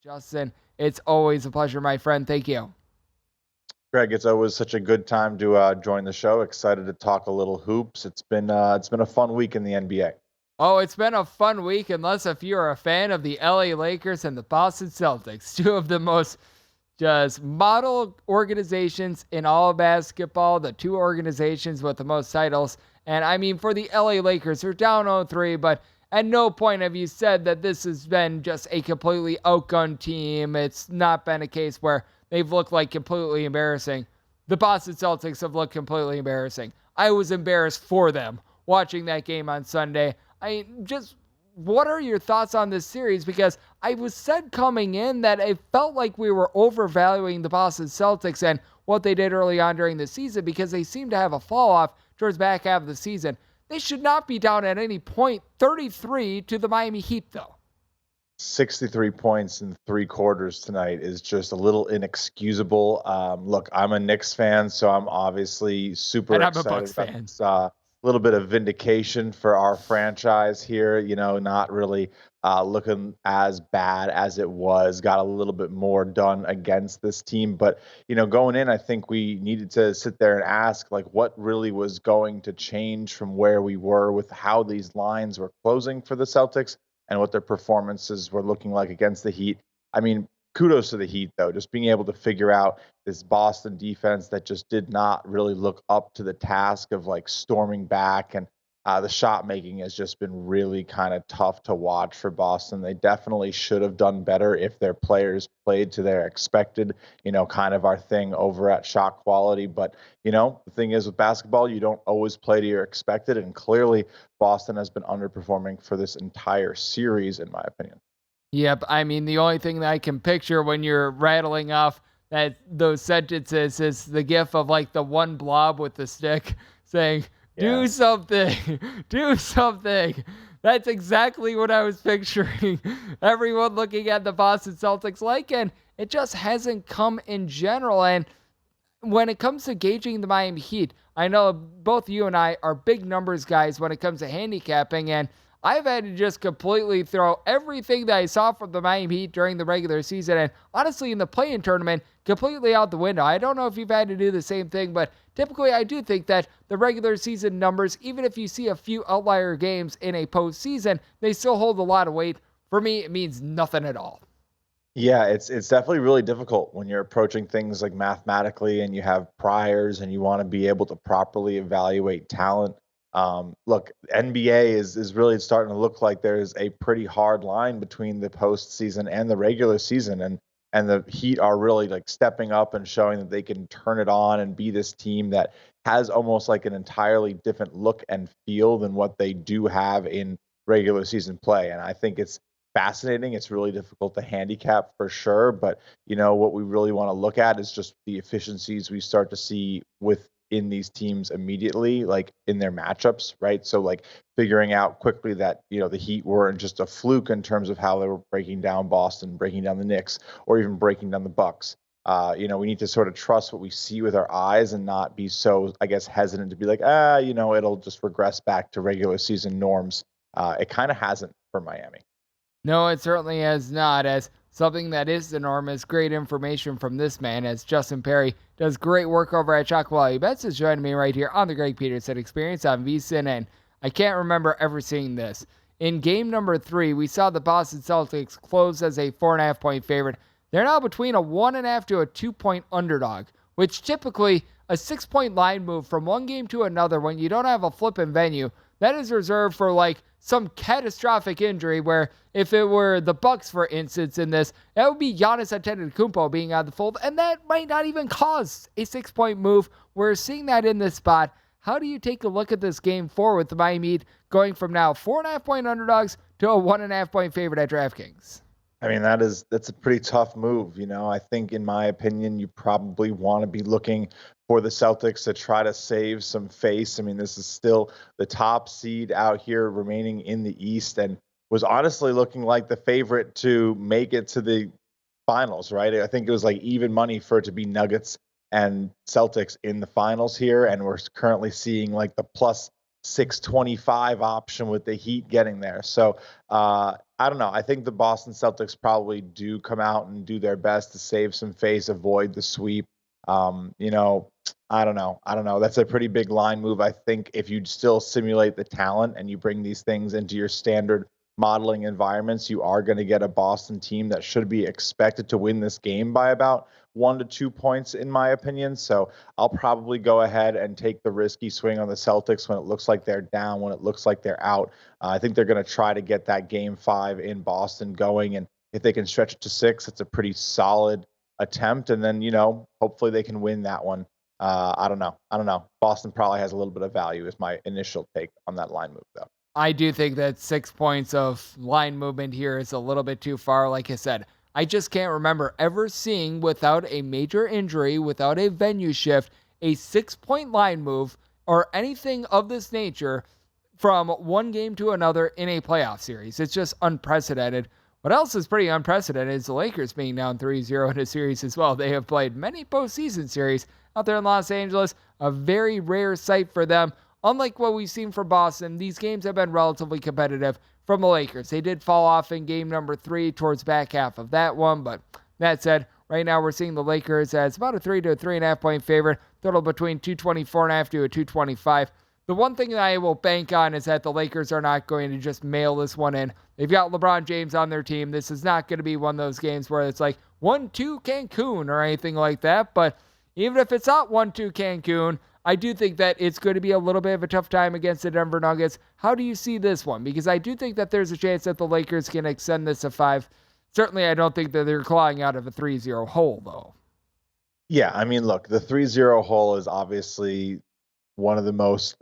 Justin, it's always a pleasure, my friend. Thank you. Greg, it's always such a good time to join the show. Excited to talk a little hoops. It's been a fun week in the NBA. Oh, it's been a fun week, unless if you're a fan of the LA Lakers and the Boston Celtics, two of the most just model organizations in all of basketball, the two organizations with the most titles. And I mean, for the LA Lakers, they're down 0-3, but at no point have you said that this has been just a completely outgunned team. It's not been a case where they've looked like completely embarrassing. The Boston Celtics have looked completely embarrassing. I was embarrassed for them watching that game on Sunday. Just what are your thoughts on this series? Because I was said coming in that it felt like we were overvaluing the Boston Celtics and what they did early on during the season because they seemed to have a fall off towards back half of the season. They should not be down at any point 33 to the Miami Heat, though. 63 points in 3 quarters tonight is just a little inexcusable. Look, I'm a Knicks fan, so I'm obviously super And I'm a excited Bucks about fan. this little bit of vindication for our franchise here. Not really looking as bad as it was. Got a little bit more done against this team, but going in, I think we needed to sit there and ask, like, what really was going to change from where we were with how these lines were closing for the Celtics and what their performances were looking like against the Heat. I mean, kudos to the Heat, though, just being able to figure out this Boston defense that just did not really look up to the task of like storming back. And the shot making has just been really kind of tough to watch for Boston. They definitely should have done better if their players played to their expected, kind of our thing over at shot quality. But, the thing is with basketball, you don't always play to your expected. And clearly, Boston has been underperforming for this entire series, in my opinion. Yep. I mean, the only thing that I can picture when you're rattling off those sentences is the gif of like the one blob with the stick saying, Yeah. do something, do something. That's exactly what I was picturing. Everyone looking at the Boston Celtics like, and it just hasn't come in general. And when it comes to gauging the Miami Heat, I know both you and I are big numbers guys when it comes to handicapping, and I've had to just completely throw everything that I saw from the Miami Heat during the regular season and honestly in the play-in tournament completely out the window. I don't know if you've had to do the same thing, but typically I do think that the regular season numbers, even if you see a few outlier games in a postseason, they still hold a lot of weight. For me, it means nothing at all. Yeah, it's definitely really difficult when you're approaching things like mathematically and you have priors and you want to be able to properly evaluate talent. Look, NBA is really starting to look like there's a pretty hard line between the postseason and the regular season, and the Heat are really like stepping up and showing that they can turn it on and be this team that has almost like an entirely different look and feel than what they do have in regular season play. And I think it's fascinating. It's really difficult to handicap for sure, but what we really want to look at is just the efficiencies we start to see within these teams immediately, like in their matchups, right? So like figuring out quickly that the Heat weren't just a fluke in terms of how they were breaking down Boston, breaking down the Knicks, or even breaking down the Bucks. We need to sort of trust what we see with our eyes and not be so, I guess, hesitant to be like, it'll just regress back to regular season norms. It kind of hasn't for Miami. No, it certainly has not. As something that is the norm is great information from this man, as Justin Perri does great work over at Chalk Valley Bets, is joining me right here on the Greg Peterson Experience on VSiN, and I can't remember ever seeing this. In game number 3, we saw the Boston Celtics close as a 4.5-point favorite. They're now between a 1.5 to a 2-point underdog, which typically a 6-point line move from one game to another when you don't have a flipping venue, that is reserved for like some catastrophic injury where if it were the Bucks, for instance, in this, that would be Giannis Antetokounmpo being out of the fold, and that might not even cause a 6-point move. We're seeing that in this spot. How do you take a look at this game forward with the Miami Heat going from now 4.5-point underdogs to a 1.5-point favorite at DraftKings? I mean, that's a pretty tough move. I think in my opinion, you probably want to be looking for the Celtics to try to save some face. I mean, this is still the top seed out here remaining in the East and was honestly looking like the favorite to make it to the finals, right? I think it was like even money for it to be Nuggets and Celtics in the finals here. And we're currently seeing like the plus 625 option with the Heat getting there. So I don't know. I think the Boston Celtics probably do come out and do their best to save some face, avoid the sweep. You know, I don't know. That's a pretty big line move. I think if you still simulate the talent and you bring these things into your standard modeling environments, you are going to get a Boston team that should be expected to win this game by about 1 to 2 points, in my opinion. So I'll probably go ahead and take the risky swing on the Celtics when it looks like they're down, when it looks like they're out. I think they're going to try to get that game 5 in Boston going. And if they can stretch it to 6, it's a pretty solid attempt. And then, hopefully they can win that one. I don't know. Boston probably has a little bit of value is my initial take on that line move, though. I do think that 6 points of line movement here is a little bit too far. Like I said, I just can't remember ever seeing, without a major injury, without a venue shift, a 6-point line move or anything of this nature from one game to another in a playoff series. It's just unprecedented. What else is pretty unprecedented is the Lakers being down 3-0 in a series as well. They have played many postseason series out there in Los Angeles, a very rare sight for them. Unlike what we've seen from Boston, these games have been relatively competitive from the Lakers. They did fall off in game number 3 towards back half of that one, but that said, right now we're seeing the Lakers as about a 3 to 3.5 point favorite, total between 224.5 to a 225. The one thing that I will bank on is that the Lakers are not going to just mail this one in. They've got LeBron James on their team. This is not going to be one of those games where it's like 1-2 Cancun or anything like that, but even if it's not 1-2 Cancun, I do think that it's going to be a little bit of a tough time against the Denver Nuggets. How do you see this one? Because I do think that there's a chance that the Lakers can extend this to 5. Certainly, I don't think that they're clawing out of a 3-0 hole, though. Yeah, I mean, look, the 3-0 hole is obviously one of the most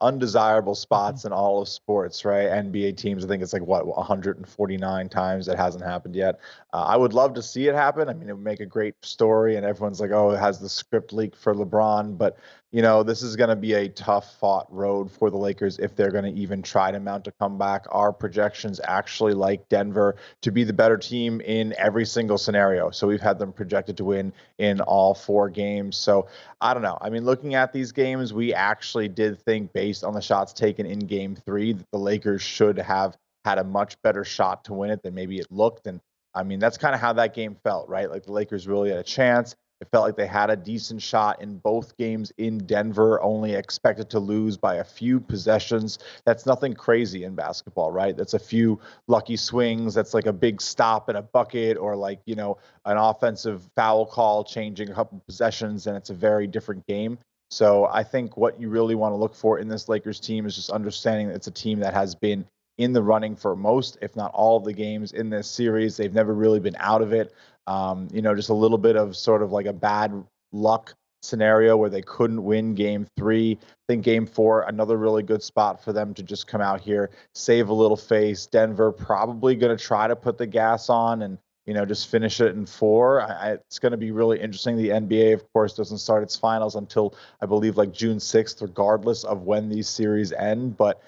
undesirable spots in all of sports, right? NBA teams, I think it's like, 149 times. It hasn't happened yet. I would love to see it happen. I mean, it would make a great story, and everyone's like, oh, it has the script leak for LeBron. But, this is going to be a tough-fought road for the Lakers if they're going to even try to mount a comeback. Our projections actually like Denver to be the better team in every single scenario. So we've had them projected to win in all 4 games. So I don't know. I mean, looking at these games, we actually did think, based on the shots taken in game 3, that the Lakers should have had a much better shot to win it than maybe it looked. And I mean, that's kind of how that game felt, right? Like the Lakers really had a chance. It felt like they had a decent shot in both games in Denver, only expected to lose by a few possessions. That's nothing crazy in basketball, right? That's a few lucky swings. That's like a big stop and a bucket, or like, an offensive foul call changing a couple possessions, and it's a very different game. So I think what you really want to look for in this Lakers team is just understanding that it's a team that has been in the running for most, if not all, of the games in this series. They've never really been out of it. Just a little bit of sort of like a bad luck scenario where they couldn't win game 3. I think game 4, another really good spot for them to just come out here, save a little face. Denver probably going to try to put the gas on and, just finish it in 4. It's going to be really interesting. The NBA, of course, doesn't start its finals until, I believe, like June 6th, regardless of when these series end, but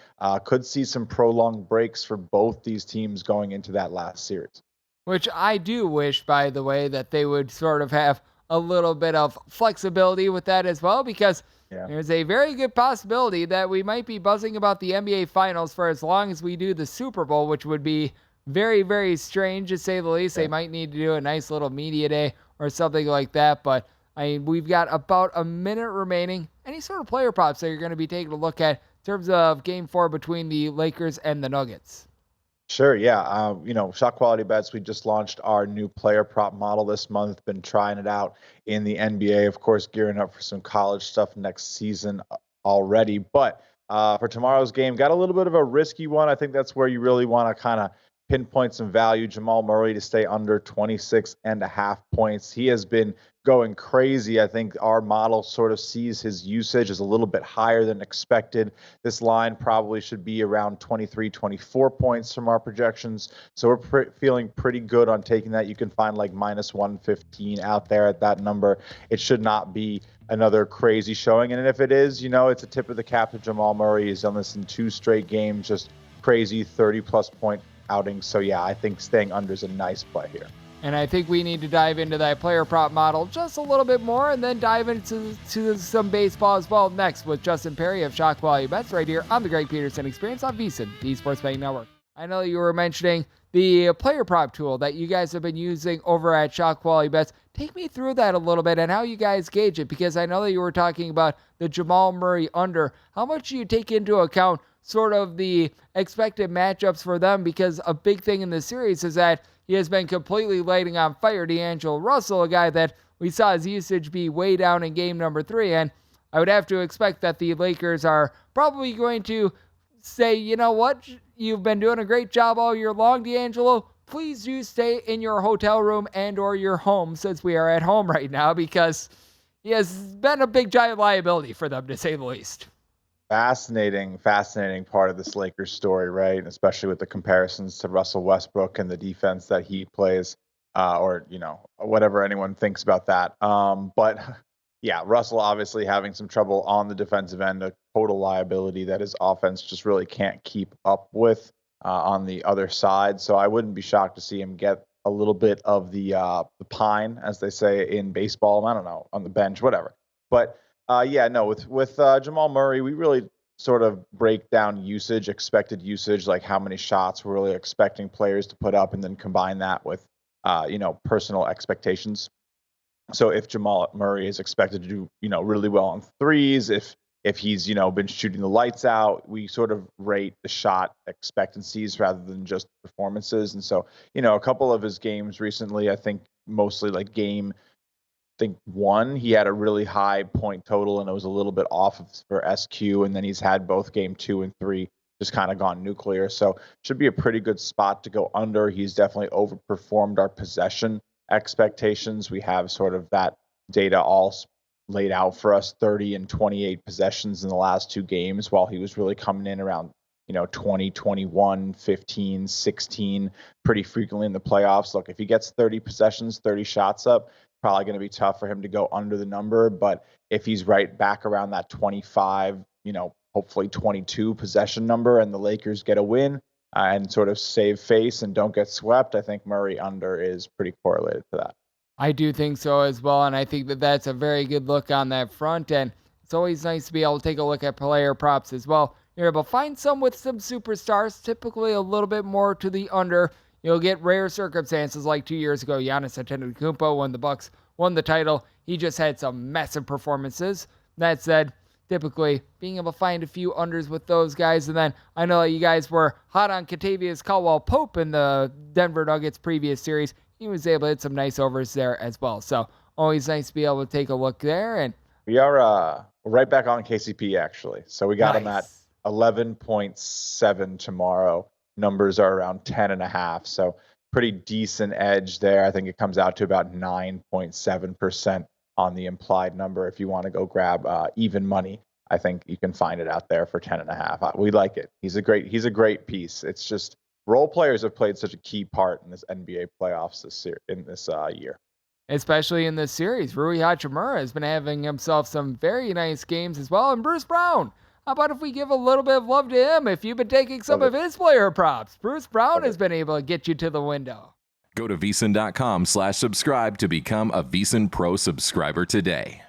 could see some prolonged breaks for both these teams going into that last series. Which I do wish, by the way, that they would sort of have a little bit of flexibility with that as well, because there's a very good possibility that we might be buzzing about the NBA Finals for as long as we do the Super Bowl, which would be very, very strange, to say the least. They might need to do a nice little media day or something like that, but we've got about a minute remaining. Any sort of player props that you're going to be taking a look at in terms of game 4 between the Lakers and the Nuggets? Sure, yeah. Shot Quality Bets, we just launched our new player prop model this month. Been trying it out in the NBA, of course, gearing up for some college stuff next season already. But for tomorrow's game, got a little bit of a risky one. I think that's where you really want to kind of pinpoint some value. Jamal Murray to stay under 26.5 points. He has been going crazy. I think our model sort of sees his usage as a little bit higher than expected. This line probably should be around 23, 24 points from our projections. So we're feeling pretty good on taking that. You can find like minus 115 out there at that number. It should not be another crazy showing. And if it is, it's a tip of the cap to Jamal Murray. He's done this in 2 straight games, just crazy 30-plus point outings. So yeah, I think staying under is a nice play here. And I think we need to dive into that player prop model just a little bit more and then dive into some baseball as well next with Justin Perri of Shock Value Bets right here on the Greg Peterson Experience on VSiN, the Sports Betting Network. I know you were mentioning the player prop tool that you guys have been using over at Shock Value Bets. Take me through that a little bit and how you guys gauge it, because I know that you were talking about the Jamal Murray under. How much do you take into account sort of the expected matchups for them? Because a big thing in this series is that he has been completely lighting on fire D'Angelo Russell, a guy that we saw his usage be way down in game number 3. And I would have to expect that the Lakers are probably going to say, you know what, you've been doing a great job all year long, D'Angelo. Please do stay in your hotel room and or your home, since we are at home right now, because he has been a big giant liability for them, to say the least. Fascinating part of this Lakers story, right? Especially with the comparisons to Russell Westbrook and the defense that he plays, or, whatever anyone thinks about that. But yeah, Russell obviously having some trouble on the defensive end, a total liability that his offense just really can't keep up with on the other side. So I wouldn't be shocked to see him get a little bit of the pine, as they say in baseball. I don't know, on the bench, whatever. But with Jamal Murray, we really sort of break down usage, expected usage, like how many shots we're really expecting players to put up, and then combine that with, personal expectations. So if Jamal Murray is expected to do, really well on threes, if he's, been shooting the lights out, we sort of rate the shot expectancies rather than just performances. And so, a couple of his games recently, I think mostly like game 1, he had a really high point total, and it was a little bit off for SQ. And then he's had both game 2 and 3 just kind of gone nuclear. So should be a pretty good spot to go under. He's definitely overperformed our possession expectations. We have sort of that data all laid out for us, 30 and 28 possessions in the last 2 games, while he was really coming in around 20, 21, 15, 16 pretty frequently in the playoffs. Look, if he gets 30 possessions, 30 shots up, probably going to be tough for him to go under the number. But if he's right back around that 25, hopefully 22 possession number, and the Lakers get a win and sort of save face and don't get swept, I think Murray under is pretty correlated to that. I do think so as well, and I think that that's a very good look on that front. And it's always nice to be able to take a look at player props as well. You're able to find some with some superstars, typically a little bit more to the under. You'll get rare circumstances like 2 years ago, Giannis Antetokounmpo, when the Bucks won the title. He just had some massive performances. That said, typically being able to find a few unders with those guys. And then I know you guys were hot on Kentavious Caldwell-Pope in the Denver Nuggets previous series. He was able to hit some nice overs there as well. So always nice to be able to take a look there. And we are right back on KCP, actually. So we got him at 11.7 tomorrow. Numbers are around 10.5. So pretty decent edge there. I think it comes out to about 9.7% on the implied number. If you want to go grab even money, I think you can find it out there for 10.5. We like it. He's a great piece. It's just role players have played such a key part in this NBA playoffs this year. Especially in this series. Rui Hachimura has been having himself some very nice games as well. And Bruce Brown, how about if we give a little bit of love to him? If you've been taking some of his player props, Bruce Brown has been able to get you to the window. Go to VSiN.com/subscribe to become a VSiN Pro subscriber today.